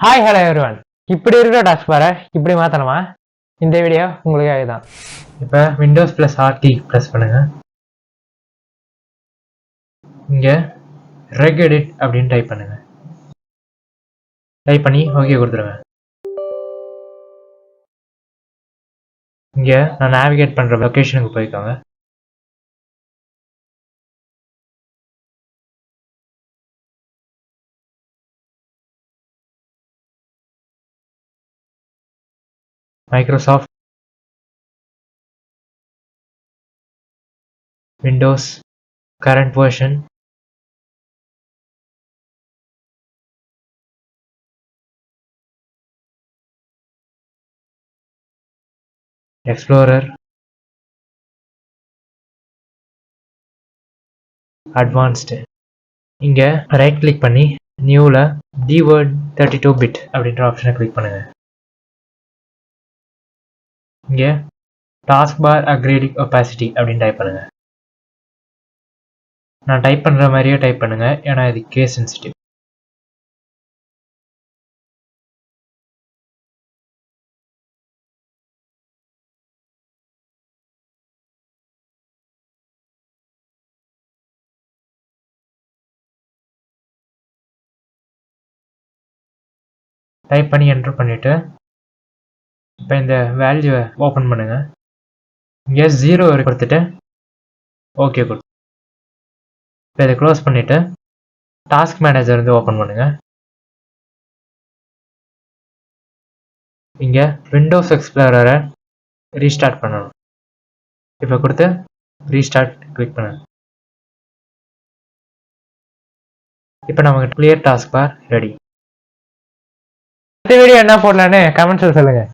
Hi hello everyone. இப்படி இருக்கிற டாஸ்க்பாரை இப்படி மாற்றணுமா? இந்த வீடியோ உங்களுக்காக தான். இப்போ விண்டோஸ் ப்ளஸ் ஆர்டி ப்ரெஸ் பண்ணுங்க. இங்கே ரெக் எடிட் அப்படின்னு டைப் பண்ணுங்க. டைப் பண்ணி ஓகே கொடுத்துருங்க. இங்கே நான் நேவிகேட் பண்ணுற லொக்கேஷனுக்கு போய்க்கோங்க. Microsoft Windows current version explorer advanced. இங்கே ரைட் கிளிக் பண்ணி நியூவில் டிவேர்ட் 32 பிட் அப்படின்ற ஆப்ஷனை கிளிக் பண்ணுங்க. இங்கே டாஸ்க்பார் அக்ரேடிக் ஒபாசிட்டி அப்படின்னு டைப் பண்ணுங்க. நான் டைப் பண்ணுற மாதிரியே டைப் பண்ணுங்க, ஏன்னா இது கேஸ் சென்சிட்டிவ். டைப் பண்ணி என்ட்ரு பண்ணிவிட்டு இப்போ இந்த வேல்யூவை ஓப்பன் பண்ணுங்க. இங்கே 0 கொடுத்துட்டு ஓகே கொடு. இப்போ இதை க்ளோஸ் பண்ணிவிட்டு டாஸ்க் மேனேஜர் வந்து ஓப்பன் பண்ணுங்க. இங்கே விண்டோஸ் எக்ஸ்ப்ளோரரை ரீஸ்டார்ட் பண்ணணும். இப்போ கொடுத்து ரீஸ்டார்ட் கிளிக் பண்ணுங்க. இப்போ நமக்கு கிளியர் டாஸ்க் பார் ரெடி. அடுத்த வீடியோ என்ன போடலான்னு கமெண்ட்ஸில் சொல்லுங்கள்.